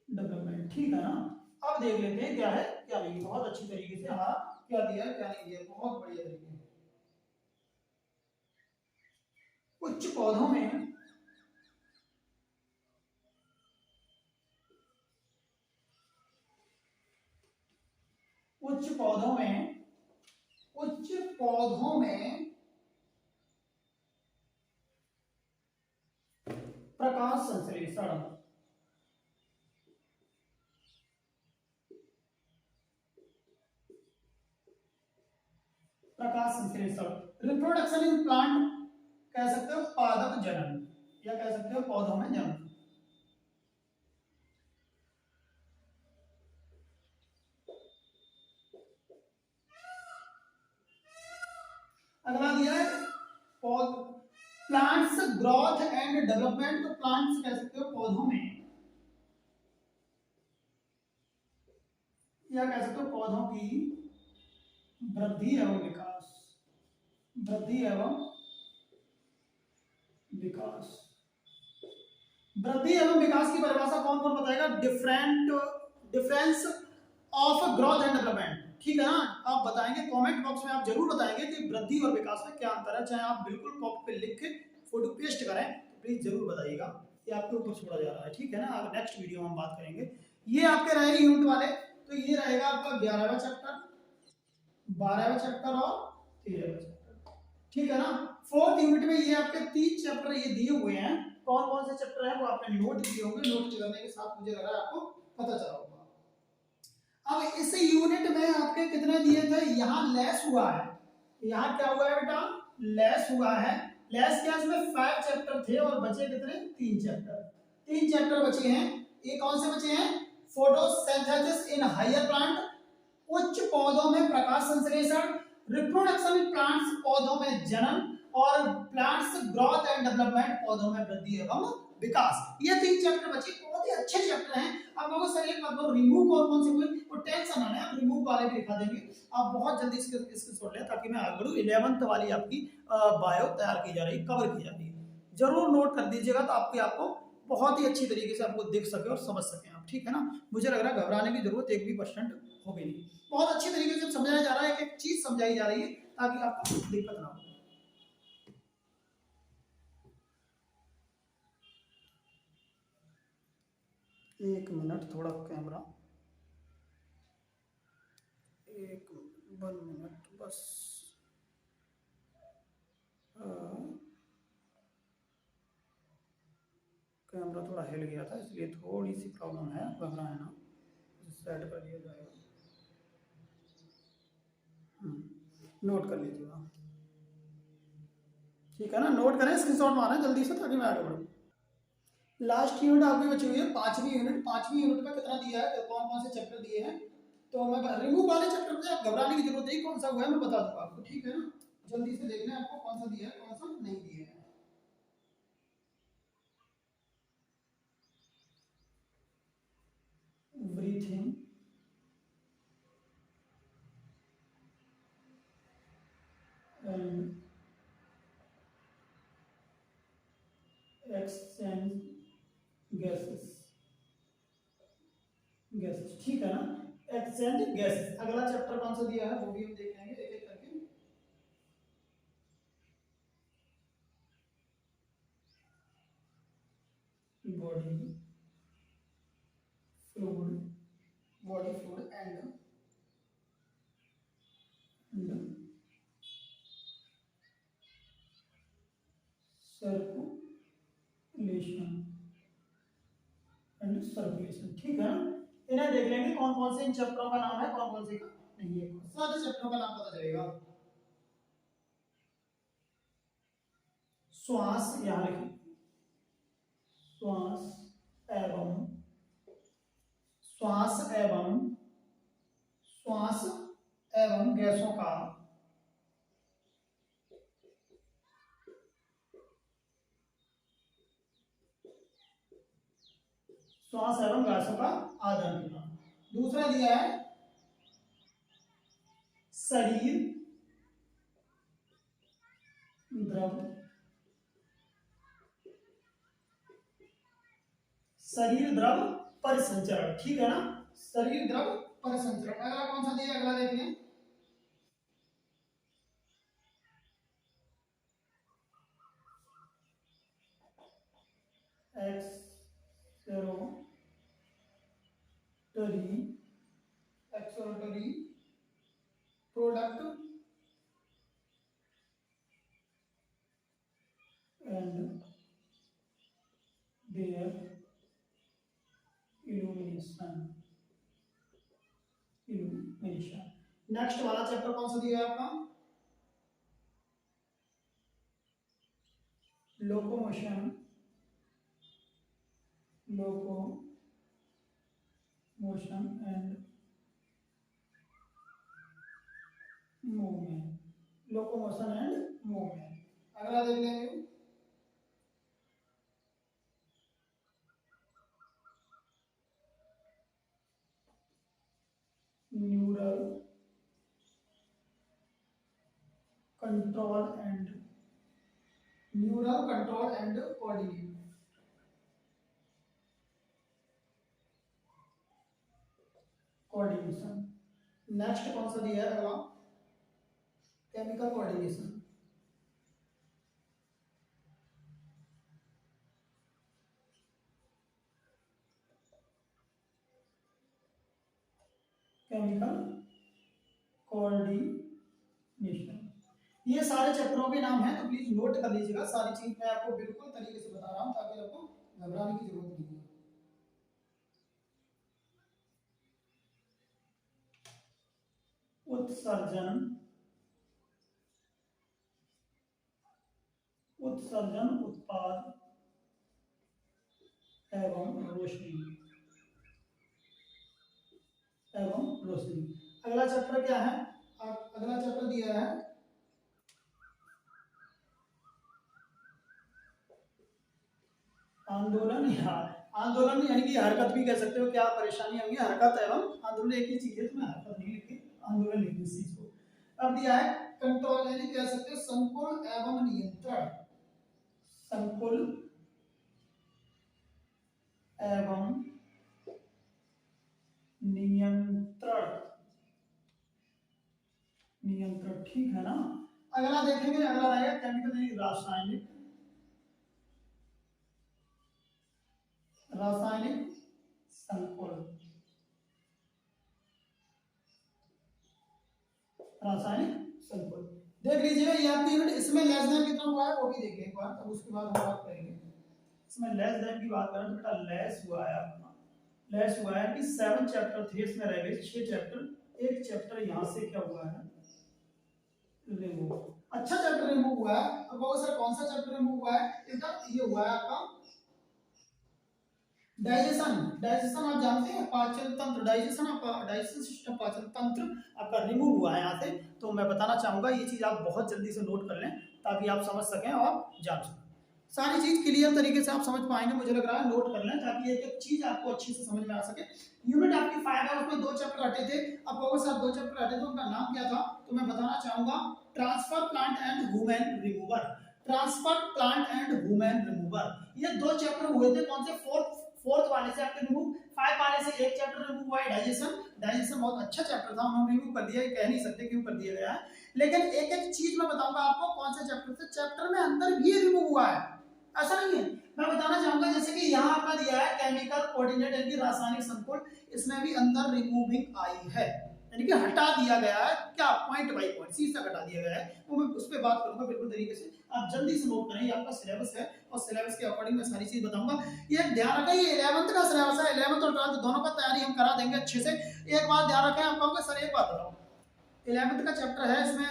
Development ठीक है ना। अब देख लेते हैं क्या है क्या नहीं। बहुत अच्छी तरीके से हमारा क्या दिया है क्या नहीं दिया, बहुत बढ़िया तरीके से। उच्च पौधों में उच्च पौधों में उच्च पौधों में प्रकाश संश्लेषण। प्रकाश संश्लेषण रिप्रोडक्शन इन प्लांट कह सकते हो पादप जनन, या कह सकते हो पौधों में जन्म। अगला दिया है प्लांट्स ग्रोथ एंड डेवलपमेंट, तो प्लांट्स कह सकते हो पौधों में, या कह सकते हो पौधों की वृद्धि एवं विकास। वृद्धि एवं विकास। वृद्धि एवं विकास की परिभाषा कौन कौन बताएगा। Difference of growth and development, ठीक है ना। आप बताएंगे कमेंट बॉक्स में, आप जरूर बताएंगे कि वृद्धि और विकास में क्या अंतर है। चाहे आप बिल्कुल कॉपी पे लिख के फोटो पेस्ट करें तो प्लीज जरूर बताइएगा। ये आपके ऊपर छोड़ा जा रहा है, ठीक है ना। अगर नेक्स्ट वीडियो में हम बात करेंगे। ये आपके रहेंगे यूनिट वाले, तो ये रहेगा आपका 11वां चैप्टर, 12वां चैप्टर और 13वां चैप्टर, ठीक है ना। फोर्थ यूनिट में ये आपके 3 चैप्टर ये दिए हुए हैं। कौन कौन से चैप्टर हैं वो आपने नोट किए होंगे, नोट करने के साथ मुझे लग रहा है आपको पता चला होगा। अब इस यूनिट में आपके कितने दिए थे, यहाँ लेस हुआ है। यहाँ क्या हुआ है बेटा, लेस हुआ है। लेस क्या, इसमें 5 चैप्टर थे और बचे कितने, 3 चैप्टर। 3 चैप्टर बचे हैं। ये कौन से बचे हैं, फोटोसिंथेसिस इन हायर प्लांट, उच्च पौधों में प्रकाश संश्लेषण, रिप्रोडक्शन इन प्लांट्स पौधों में जनन, और प्लांट्स ग्रोथ एंड डेवलपमेंट पौधों में वृद्धि एवं विकास। ये 3 चैप्टर बचे, बहुत ही अच्छे चैप्टर हैं। आप लोगों से एक बात बोलो, रिमूव कौन से हुए वो टेंशन ना लें, आप रिमूव वाले भी दिखा देंगे। आप बहुत जल्दी इसके छोड़ लें, ताकि मैं आगे बढ़ूं। 11th वाली आपकी बायो तैयार की जा रही है, कवर की जा रही है, जरूर नोट कर दीजिएगा, तो आपको बहुत ही अच्छी तरीके से आपको दिख सके और समझ सके आप, ठीक है ना। मुझे लग रहा है घबराने की जरूरत 1% होगी नहीं। बहुत अच्छी तरीके से समझाया जा रहा है, एक चीज समझाई जा रही है, ताकि आपको दिक्कत ना हो। एक मिनट, थोड़ा कैमरा, एक 1 मिनट बस। कैमरा थोड़ा हिल गया था, इसलिए थोड़ी सी प्रॉब्लम है, घबराए ना, सेट कर दिया जाएगा। नोट कर लीजिएगा, ठीक है ना, नोट करें, स्क्रीनशॉट मारें जल्दी से ताकि मैं आगे बढ़ूँ। लास्ट यूनिट आपकी बची हुई है पांचवी यूनिट। पांचवी यूनिट में कितना दिया है, कौन कौन से चैप्टर दिए हैं, तो मैं रिमूव वाले चैप्टर पे आप घबराने की जरूरत नहीं, कौन सा हुआ है मैं बता दूंगा आपको, ठीक है ना। जल्दी से देखना है आपको कौन सा दिया है कौन सा नहीं दिया है। Breathing and exchange gases, gases, ठीक है ना, एक्सचेंज गैसेस। अगला चैप्टर कौन सा दिया है वो भी हम देख लेंगे एक एक करके। Body fluid, body fluid and circulation and circulation, ठीक है ना। इन्हें देख लेंगे कौन कौन से इन चैप्टरों का नाम है, कौन कौन से का नहीं है, सारे चैप्टरों का नाम पता चलेगा। श्वास, यहाँ लिखें, श्वास एवं श्वास एवं श्वास एवं गैसों का श्वास एवं गैसों का आदान प्रदान। दूसरा दिया है शरीर द्रव, शरीर द्रव परिसंचरण, ठीक है ना, शरीर द्रव परिसंचरण। अगला कौन सा दिया, अगला देख लें, excretory, excretory product and their elimination, elimination. Next वाला चैप्टर कौन सा दिया है आपका, locomotion, locomotion and movement, locomotion and movement. अगला देख लेंगे, neural control and coordination. Next कौन सा दिया है अगला, केमिकल कोऑर्डिनेशन, केमिकल कोऑर्डिनेशन। ये सारे चैप्टरों के नाम हैं, तो प्लीज नोट कर लीजिएगा, सारी चीज मैं आपको बिल्कुल तरीके से बता रहा हूं ताकि आपको घबराने की जरूरत नहीं है। उत्सर्जन, उत्सर्जन, उत्पाद एवं रोशनी, एवं रोशनी। अगला चैप्टर क्या है, अगला चैप्टर दिया है आंदोलन, या आंदोलन यानी कि हरकत भी कह सकते हो, क्या परेशानी होगी, हरकत एवं आंदोलन एक ही चीज है, तो मैं हरकत नहीं लिखी, आंदोलन लिखी इस चीज को। अब दिया है कंट्रोल, यानी कह सकते हो संकुल एवं नियंत्रण, संकुल एवं नियंत्रण, नियंत्रण, ठीक है ना। अगला देखेंगे, अगला रहेगा केमिकल, रासायनिक, रासायनिक संकुल, रासायनिक संकुल। देख लीजिएगा ये आपकी यूनिट, इसमें लेस देन कितना हुआ है वो भी देखें एक बार, तब उसके बाद हम बात करेंगे। इसमें लेस देन की बात करें तो बेटा लेस हुआ है अपना, लेस हुआ है कि 7 चैप्टर थे, इसमें रह गए 6 चैप्टर, एक चैप्टर यहां से क्या हुआ है रिमूव, अच्छा चैप्टर रिमूव हुआ है। अब बहुत सर कौन सा चैप्टर रिमूव हुआ है? इसका ये हुआ है आपका डाइजेशन। डाइजेशन आप जानते हैं, पाचन तंत्र, डाइजेशन आपका, डाइजेशन सिस्टम, पाचन तंत्र आपका रिमूव हुआ है यहाँ से। तो मैं बताना चाहूंगा ये चीज आप बहुत जल्दी से नोट कर लें ताकि आप समझ सकें और जान सकें। सारी चीज क्लियर तरीके से आप समझ पाएंगे मुझे लग रहा है, नोट कर लें ताकि एक एक चीज आपको अच्छी से समझ में आ सके। यूनिट आपकी 5 है, उसमें 2 चैप्टर हटे थे। अब कहोगे सर 2 चैप्टर हटे थे, उनका नाम क्या था? तो मैं बताना चाहूंगा transfer plant and women remover. Transfer plant and women remover, ये 2 चैप्टर हुए थे। कौन से? फोर्थ वाले से आपके रिमूव, 5 वाले से एक चैप्टर रिमूव हुआ है डाइजेशन। डाइजेशन बहुत अच्छा चैप्टर था, उन्होंने रिमूव कर दिया, कह नहीं सकते क्यों कर दिया गया है, लेकिन एक एक चीज मैं बताऊंगा आपको कौन से चैप्टर से। चैप्टर में अंदर भी रिमूव हुआ है, ऐसा नहीं है। मैं बताना चाहूंगा जैसे कि यहाँ आपका दिया है केमिकल कोऑर्डिनेट यानी कि रासायनिक संकुल, इसमें भी अंदर रिमूविंग आई है, यानी कि हटा दिया गया है। क्या? पॉइंट बाय पॉइंट शीर्षक हटा दिया गया है, वो मैं उस पर बात करूंगा बिल्कुल तरीके से। आप जल्दी से नोट करें, ये आपका सिलेबस है और सिलेबस के अकॉर्डिंग मैं सारी चीज बताऊंगा। ये ध्यान रखें, ये 11th का सिलेबस है, 11th और 12th दोनों का तैयारी हम करा देंगे अच्छे से। एक बात ध्यान रखें, आप कहोगे सर एक बात बताओ, 11th का चैप्टर है, इसमें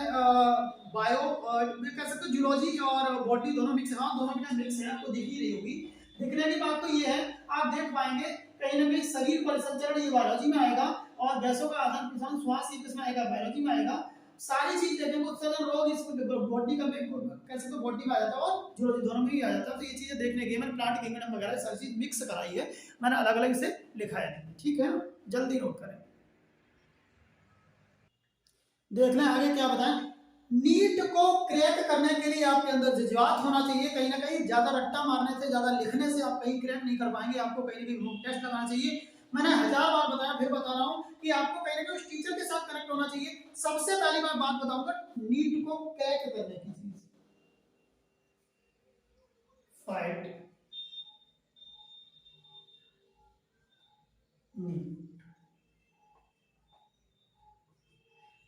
बायो कह सकते हो जूलॉजी और बॉटनी दोनों मिक्स है। हाँ दोनों का मिक्स है, आपको दिख ही रही होगी। दिखने की बात तो ये है, आप देख पाएंगे कहीं ना कहीं शरीर परिसंचरण ये बायोलॉजी में आएगा, और गैसों का आदान प्रदान श्वास ये किसमें आएगा? बायोलॉजी में आएगा। सारी चीज देखेंगे, उत्सर्जन रोग इसको बॉटनी का कह सकते हो बॉटनी में आ जाता है और जूलॉजी दोनों में ही आ जाता है। तो ये चीजें देखने की, मैंने प्लांट किंगडम वगैरह सारी चीज मिक्स कराई है, मैंने अलग अलग से लिखा है, ठीक है? जल्दी नोट करें, देख लें आगे क्या बताएं। नीट को क्रैक करने के लिए आपके अंदर जज्बात होना चाहिए। कहीं ना कहीं ज्यादा रट्टा मारने से, ज्यादा लिखने से आप कहीं क्रैक नहीं कर पाएंगे, आपको कहीं ना कहीं मॉक टेस्ट लगाना चाहिए। मैंने 1000 बार बताया, फिर बता रहा हूं कि आपको कहीं ना कहीं उस टीचर के साथ कनेक्ट होना चाहिए। सबसे पहली मैं बात बताऊंगा नीट को क्रैक करने की चीज, फाइट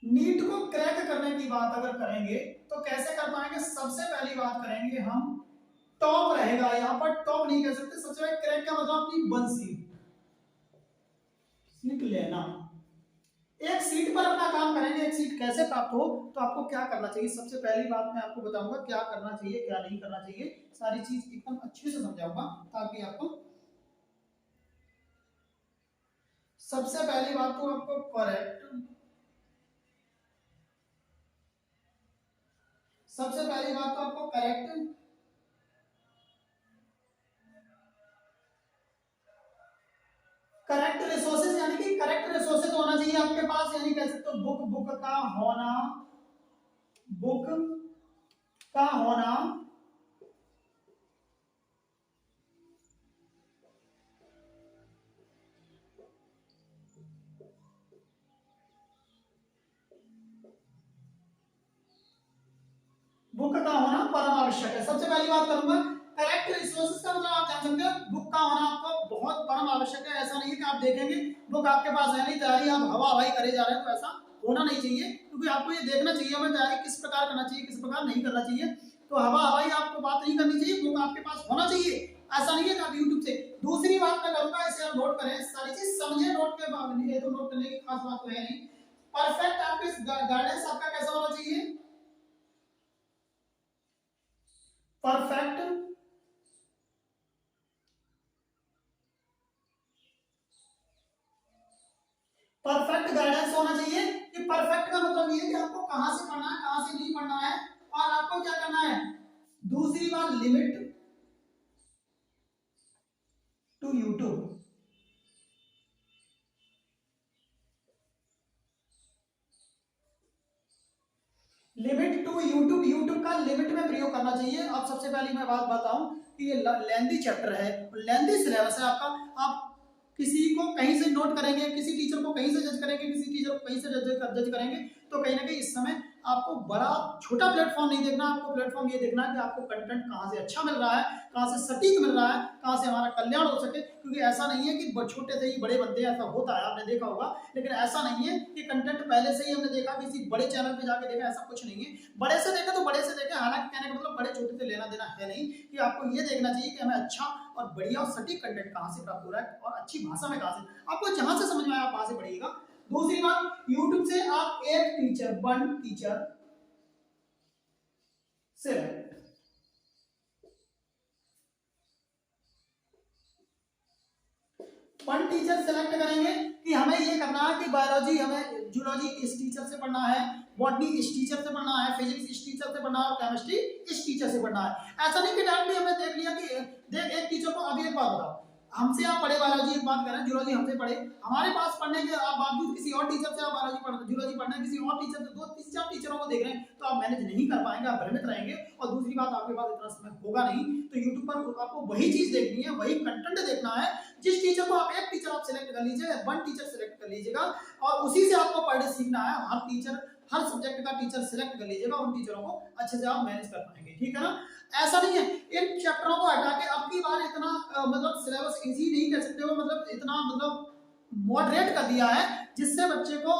नीट को क्रैक करने की बात अगर करेंगे तो कैसे कर पाएंगे? सबसे पहली बात करेंगे हम, टॉप रहेगा यहाँ पर, टॉप नहीं कह सकते। सबसे पहले क्रैक का मतलब अपनी 1 सीट, सीट लेना। एक सीट पर अपना काम करेंगे। एक सीट कैसे प्राप्त हो, तो आपको क्या करना चाहिए? सबसे पहली बात मैं आपको बताऊंगा क्या करना चाहिए क्या नहीं करना चाहिए, सारी चीज एकदम अच्छे से समझाऊंगा ताकि आपको, सबसे पहली बात तो आपको करेक्ट, सबसे पहली बात तो आपको करेक्ट करेक्ट रिसोर्सेज, यानी कि करेक्ट रिसोर्सेज होना चाहिए आपके पास, यानी कह सकते हो बुक का होना, बुक का होना, बुक का होना परम आवश्यक है। सबसे पहली बात करूंगा करेक्ट रिसोर्सेज का मतलब आप जान सकते हो बुक का होना आपको बहुत परम आवश्यक है। ऐसा नहीं है कि आप देखेंगे बुक आपके पास है नहीं, तैयारी आप हवा हवाई करे जा रहे हैं, तो ऐसा होना नहीं चाहिए। क्योंकि आपको ये देखना चाहिए हमें तैयारी किस प्रकार करना चाहिए, किस प्रकार नहीं करना चाहिए। तो हवा हवाई आपको बात नहीं करनी चाहिए, बुक आपके पास होना चाहिए। ऐसा नहीं है कि आप यूट्यूब से। दूसरी बात मैं करूंगा, इसे आप नोट करें, सारी चीज समझे, नोट के बाद ये तो नोट करने की खास बात तो है नहीं। परफेक्ट आपके गाइडेंस आपका कैसा होना चाहिए? परफेक्ट परफेक्ट गाइडेंस होना चाहिए। कि परफेक्ट का मतलब ये कि आपको कहां से पढ़ना है, कहां से नहीं पढ़ना है, और आपको क्या करना है। दूसरी बात, limit to YouTube, limit to YouTube, YouTube का लिमिट में प्रयोग करना चाहिए। अब सबसे पहली मैं बात बताऊं कि ये लेंदी चैप्टर है, लेंदी सिलेबस है आपका। आप किसी को कहीं से नोट करेंगे, किसी टीचर को कहीं से जज करेंगे, किसी टीचर को कहीं से जज करेंगे, तो कहीं ना कहीं इस समय आपको बड़ा छोटा प्लेटफॉर्म नहीं देखना, आपको प्लेटफॉर्म ये देखना है कि आपको कंटेंट कहाँ से अच्छा मिल रहा है, कहाँ से सटीक मिल रहा है, कहाँ से हमारा कल्याण हो सके। क्योंकि ऐसा नहीं है कि छोटे से ही बड़े बनते हैं, ऐसा होता है आपने देखा होगा, लेकिन ऐसा नहीं है कि कंटेंट पहले से ही हमने देखा किसी बड़े चैनल पे जाके देखा, ऐसा कुछ नहीं है। बड़े से देखे तो बड़े से देखे, हालांकि कहने का मतलब बड़े छोटे से लेना देना है नहीं, कि आपको ये देखना चाहिए कि हमें अच्छा और बढ़िया और सटीक कंटेंट कहाँ से प्राप्त हो रहा है और अच्छी भाषा में कहाँ से, आपको जहां से समझ में आया आप वहां से पढ़िएगा। दूसरी बात, YouTube से आप एक teacher, one teacher select. One teacher select करेंगे कि हमें ये करना है कि बायोलॉजी हमें जूलॉजी इस टीचर से पढ़ना है, बॉटनी इस टीचर से पढ़ना है, फिजिक्स इस टीचर से पढ़ना है और केमिस्ट्री इस टीचर से पढ़ना है। ऐसा नहीं कि डायरेक्टली हमने देख लिया कि देख एक टीचर को। अभी एक बात बताओ, हमसे आप पढ़े बायोलॉजी, एक बात करें जूलॉजी हमसे पढ़े, हमारे पास पढ़ने के आप बावजूद किसी और टीचर से आप बायोलॉजी पढ़ जूलॉजी पढ़ना है, किसी और टीचर से 2-3-4 टीचरों को देख रहे हैं तो आप मैनेज नहीं कर पाएंगे, आप भ्रमित रहेंगे। और दूसरी बात, आपके पास इतना समय होगा नहीं, तो यूट्यूब पर आपको वही चीज देखनी है, वही कंटेंट देखना है। जिस टीचर को आप एक टीचर आप सिलेक्ट कर लीजिए, वन टीचर सिलेक्ट कर लीजिएगा और उसी से आपको पढ़ने सीखना है। हर टीचर, हर सब्जेक्ट का टीचर सिलेक्ट कर लीजिएगा, उन टीचरों को अच्छे से आप मैनेज कर पाएंगे, ठीक है ना। ऐसा नहीं है इन चैप्टरों को हटा के अब की बार इतना मतलब सिलेबस इजी नहीं कह सकते हो, मतलब इतना मतलब मॉडरेट कर दिया है जिससे बच्चे को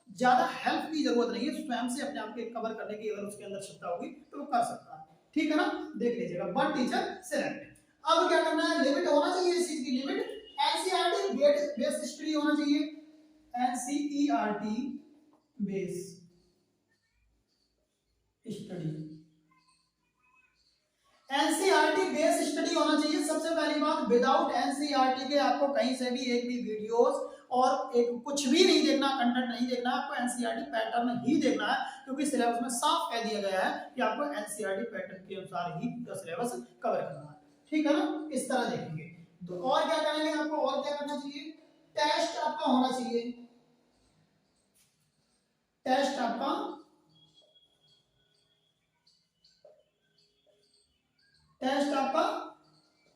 ज्यादा हेल्प की जरूरत नहीं है, स्वयं से अपने आप को कवर करने की अगर उसके अंदर क्षमता होगी तो वो कर सकता है, ठीक है ना। देख लीजिएगा वन टीचर सिलेक्ट। अब क्या करना है, लिमिट होना चाहिए इस चीज की, लिमिट एनसीईआरटी बेस हिस्ट्री होना चाहिए, NCERT base study, NCERT base study होना चाहिए। सबसे पहली बात, विदाउट एनसीईआरटी के आपको कहीं से भी एक भी वीडियोस और एक कुछ भी नहीं देखना, कंटेंट नहीं देखना, आपको एनसीईआरटी पैटर्न ही देखना है, क्योंकि सिलेबस में साफ कह दिया गया है कि आपको एनसीईआरटी पैटर्न के अनुसार ही सिलेबस कवर करना है, ठीक है ना। इस तरह देखेंगे तो और क्या करेंगे, आपको और क्या करना चाहिए, टेस्ट आपका होना चाहिए, टेस्ट आपका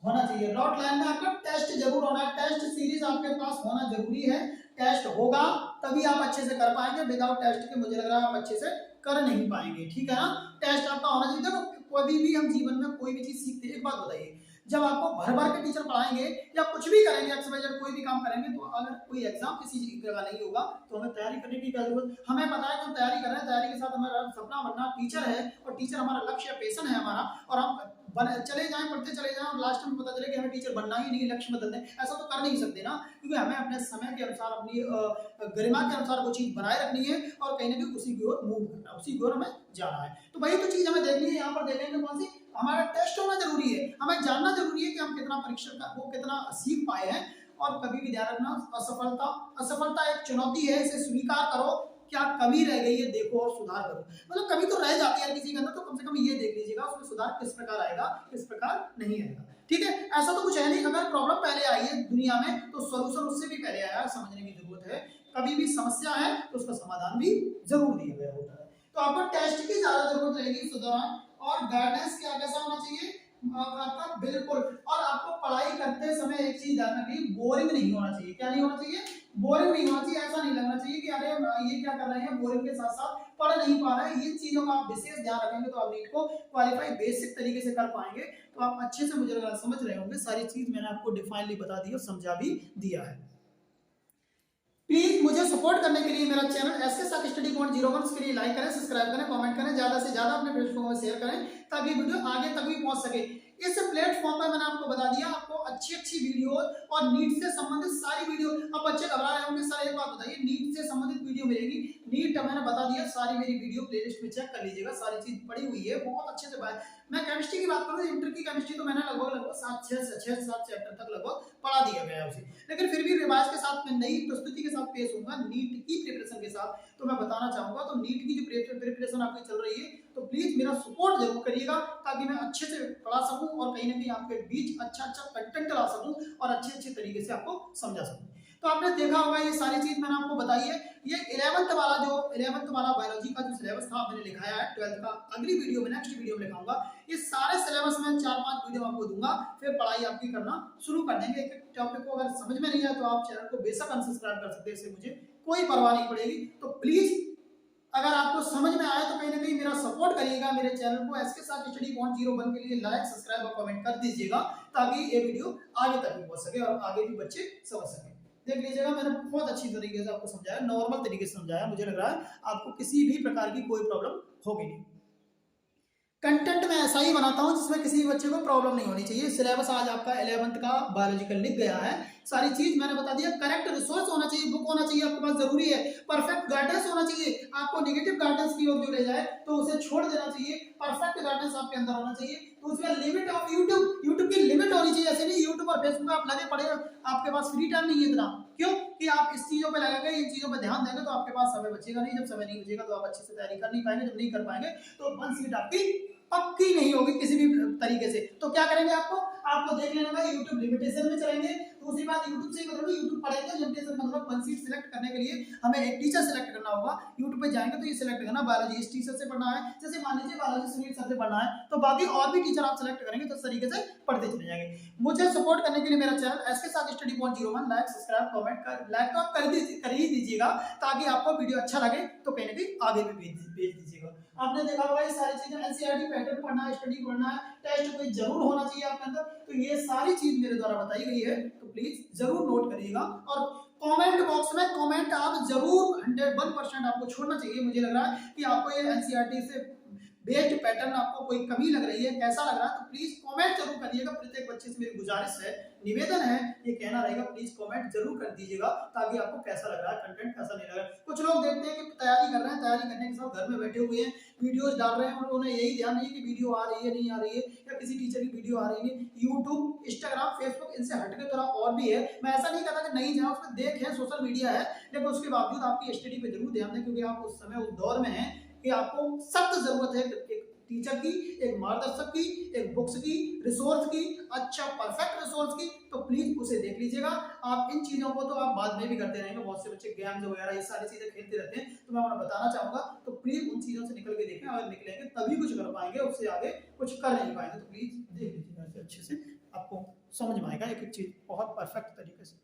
होना चाहिए। डॉट लाइन में आपका टेस्ट जरूर होना है, टेस्ट सीरीज आपके पास होना जरूरी है। टेस्ट होगा तभी आप अच्छे से कर पाएंगे, विदाउट टेस्ट के मुझे लग रहा है आप अच्छे से कर नहीं पाएंगे, ठीक है ना। टेस्ट आपका होना चाहिए। देखो कभी भी हम जीवन में कोई भी चीज सीखते हैं, एक बात बताइए, जब आपको भर भर के टीचर पढ़ाएंगे या कुछ भी करेंगे, एक्सरसाइज कोई भी काम करेंगे, तो अगर कोई एग्जाम किसी चीज का नहीं होगा तो हमें तैयारी करने की क्या जरूरत। हमें पता है कि हम तैयारी कर रहे हैं, तैयारी के साथ हमारा सपना बनना टीचर है और टीचर हमारा लक्ष्य पैशन है हमारा, और हम चले जाएं, पढ़ते चले जाएं और लास्ट में पता चले कि हमें टीचर बनना ही नहीं, लक्ष्य बदल दें, ऐसा तो कर नहीं सकते ना। क्योंकि हमें अपने समय के अनुसार, अपनी गरिमा के अनुसार वो चीज बनाए रखनी है और कहीं ना कहीं उसी की ओर मूव करना है, उसी की ओर हमें जाना है। तो वही तो चीज हमें देखनी है। यहाँ पर देखेंगे कौन सी, हमारा टेस्ट होना जरूरी है, हमें जानना जरूरी है कि हम कितना परीक्षा का वो कितना सीख पाए हैं। और कभी भी ध्यान रखना, असफलता एक चुनौती है, इसे स्वीकार करो, क्या कमी रह गई है देखो और सुधार करो। मतलब कभी तो रह जाती है किसी के अंदर, तो कम से कम ये देख लीजिएगा उसमें सुधार किस प्रकार आएगा, किस प्रकार नहीं आएगा, ठीक है। ऐसा तो कुछ है नहीं, अगर प्रॉब्लम पहले आई है दुनिया में तो सोल्यूशन उससे भी पहले आया, समझने की जरूरत है। कभी भी समस्या है तो उसका समाधान भी जरूर दिया गया होता है। तो आपको टेस्ट की ज्यादा जरूरत रहेगी इस दौरान। और गाइडेंस क्या कैसा होना चाहिए आपका, बिल्कुल। और आपको पढ़ाई करते समय एक चीज ध्यान रखिए, बोरिंग नहीं होना चाहिए। क्या नहीं होना चाहिए, बोरिंग नहीं होना चाहिए। ऐसा नहीं लगना चाहिए कि अरे ये क्या कर रहे हैं, बोरिंग के साथ साथ पढ़ नहीं पा रहे हैं। ये चीजों का आप विशेष ध्यान रखेंगे तो आप नीट को क्वालिफाई बेसिक तरीके से कर पाएंगे। तो आप अच्छे से मुझे लगा समझ रहे होंगे, सारी चीज मैंने आपको डिफाइनली बता दी और समझा भी दिया है। प्लीज मुझे सपोर्ट करने के लिए मेरा channel SK Saath study point 01 के लिए लाइक करें, सब्सक्राइब करें, कमेंट करें, ज्यादा से ज्यादा अपने फ्रेंड्स में शेयर करें ताकि वीडियो आगे तक भी पहुंच सके। इस प्लेटफॉर्म पर मैंने आपको बता दिया, आपको अच्छी अच्छी वीडियो और नीट से संबंधित सारी वीडियो। अब बच्चे घबरा रहे होंगे, सर एक बात बताइए, नीट से संबंधित वीडियो मिलेगी? नीट मैंने बता दिया, सारी मेरी वीडियो प्लेलिस्ट में चेक कर लीजिएगा, सारी चीज पड़ी हुई है बहुत अच्छे से। मैं केमिस्ट्री की बात करूं, इंटर की केमिस्ट्री तो मैंने लगभग 7 चैप्टर तक लगभग पढ़ा दिया गया है उसे, लेकिन फिर भी रिवाइज के साथ मैं नई प्रस्तुति के साथ पेश होऊंगा नीट की प्रिपरेशन के साथ। तो मैं बताना चाहूंगा, तो नीट की जो प्रिपरेशन आपकी चल रही है तो प्लीज मेरा सपोर्ट जरूर करिएगा ताकि मैं अच्छे से पढ़ा सकूं और कहीं ना कहीं आपके बीच अच्छा कंटेंट ला सकूं और अच्छे तरीके से आपको समझा सकूं। तो आपने देखा होगा ये सारी चीज मैंने आपको बताई है। ये 11th वाला बायोलॉजी का जो सिलेबस था मैंने लिखाया है, 12th का अगली वीडियो में, नेक्स्ट वीडियो में लिखाऊंगा। ये सारे सिलेबस में 4-5 वीडियो आपको दूंगा, फिर पढ़ाई आपकी करना शुरू कर देंगे। एक टॉपिक को अगर समझ में नहीं आया तो आप चैनल को बेशक अनसब्सक्राइब कर सकते हैं, इससे मुझे कोई परवाह नहीं पड़ेगी। तो प्लीज अगर आपको समझ में आए तो कहीं ना कहीं मेरा सपोर्ट करिएगा, मेरे चैनल को एसके साथ स्टडी पॉइंट 01 के लिए लाइक, सब्सक्राइब और कमेंट कर दीजिएगा ताकि ये वीडियो आगे तक भी पहुंच सके और आगे भी बच्चे समझ सके। देख लीजिएगा मैंने बहुत अच्छी तरीके से आपको समझाया, नॉर्मल तरीके से समझाया। मुझे लग रहा है आपको किसी भी प्रकार की कोई प्रॉब्लम होगी नहीं। कंटेंट मैं ऐसा ही बनाता हूं जिसमें किसी भी बच्चे को प्रॉब्लम नहीं होनी चाहिए। सिलेबस आज आपका 11th का बायोलॉजिकल लिख गया है, सारी चीज मैंने बता दिया। करेक्ट रिसोर्स होना चाहिए, बुक होना चाहिए आपके पास, जरूरी है। परफेक्ट गाइडेंस होना चाहिए, आपको नेगेटिव गाइडेंस की ओर जो ले जाए तो उसे छोड़ देना चाहिए। परफेक्ट गाइडेंस आपके अंदर होना चाहिए। तो उसमें लिमिट ऑफ यूट्यूब की लिमिट होनी चाहिए। ऐसे नहीं यूट्यूब और फेसबुक में आप लगे पड़े हो, आपके पास फ्री टाइम नहीं है इतना। क्यों कि आप इस चीजों पे लगेंगे, इन चीजों पे ध्यान देंगे तो आपके पास समय बचेगा नहीं। जब समय नहीं बचेगा तो आप अच्छे से तैयारी कर नहीं पाएंगे। जब नहीं कर पाएंगे तो 1 सीट आपकी पक्की नहीं होगी किसी भी तरीके से। तो क्या करेंगे, आपको देख लेना है यूट्यूब लिमिटेशन में चलेंगे। दूसरी बात यूट्यूब से मतलब यूट्यूब पढ़ेंगे लिमिटेशन मतलब 1 सीट सिलेक्ट करने के लिए हमें एक टीचर सिलेक्ट करना होगा। यूट्यूब पे जाएंगे तो ये सिलेक्ट करना बायोलॉजी इस टीचर से पढ़ना है, जैसे मान लीजिए बायोलॉजी सुनील सर से पढ़ना है, तो बाकी और भी टीचर आप सिलेक्ट करेंगे तो इस तरीके से पढ़ते चले जाएंगे। मुझे सपोर्ट करने के लिए मेरा channel SK Saath study point 01 like subscribe comment कर, लाइक तो आप कर ही दीजिएगा ताकि आपको वीडियो अच्छा लगे तो कहीं ना कहीं आगे भी भेज दीजिएगा। आपने देखा होगा ये सारी चीजें एनसीईआरटी पैटर्न पढ़ना है, स्टडी पढ़ना है, टेस्ट कोई जरूर होना चाहिए आपके अंदर। तो ये सारी चीज मेरे द्वारा बताई गई है, तो प्लीज जरूर नोट करिएगा। और कमेंट बॉक्स में कमेंट आप जरूर 101% आपको छोड़ना चाहिए। मुझे लग रहा है कि आपको ये एनसीईआरटी से बेस्ड पैटर्न आपको कोई कमी लग रही है, कैसा लग रहा है, तो प्लीज कमेंट जरूर करिएगा। प्रत्येक बच्चे से मेरी गुजारिश है, निवेदन है, ये कहना रहेगा, प्लीज कमेंट जरूर कर दीजिएगा ताकि आपको कैसा लग रहा है, कंटेंट कैसा नहीं लग रहा है। कुछ लोग देखते हैं कि तैयारी कर रहे हैं, तैयारी करने के साथ घर में बैठे हुए हैं, वीडियोस डाल रहे हैं और उन्हें यही ध्यान नहीं है कि वीडियो आ रही है नहीं आ रही है, या किसी टीचर की वीडियो आ रही है। यूट्यूब, इंस्टाग्राम, फेसबुक, इनसे हटके थोड़ा और भी है। मैं ऐसा नहीं कहता कि नहीं जाओ, उसमें देखें, सोशल मीडिया है, लेकिन उसके बावजूद आपकी स्टडी पे जरूर ध्यान दें, क्योंकि आप उस समय उस दौर में हैं कि आपको सख्त जरूरत है एक टीचर की, एक मार्गदर्शक की, एक बुक्स की, रिसोर्स की, अच्छा परफेक्ट रिसोर्स की। तो प्लीज उसे देख लीजिएगा। आप इन चीजों को तो आप बाद में भी करते रहेंगे, बहुत से बच्चे गेम्स वगैरह ये सारी चीजें खेलते रहते हैं, तो मैं उन्हें बताना चाहूंगा तो प्लीज उन चीजों से निकल के देखें। अगर निकलेंगे तभी कुछ कर पाएंगे, उससे आगे कुछ कर नहीं पाएंगे। तो प्लीज देख लीजिएगा अच्छे से, आपको समझ में आएगा एक एक चीज बहुत परफेक्ट तरीके से।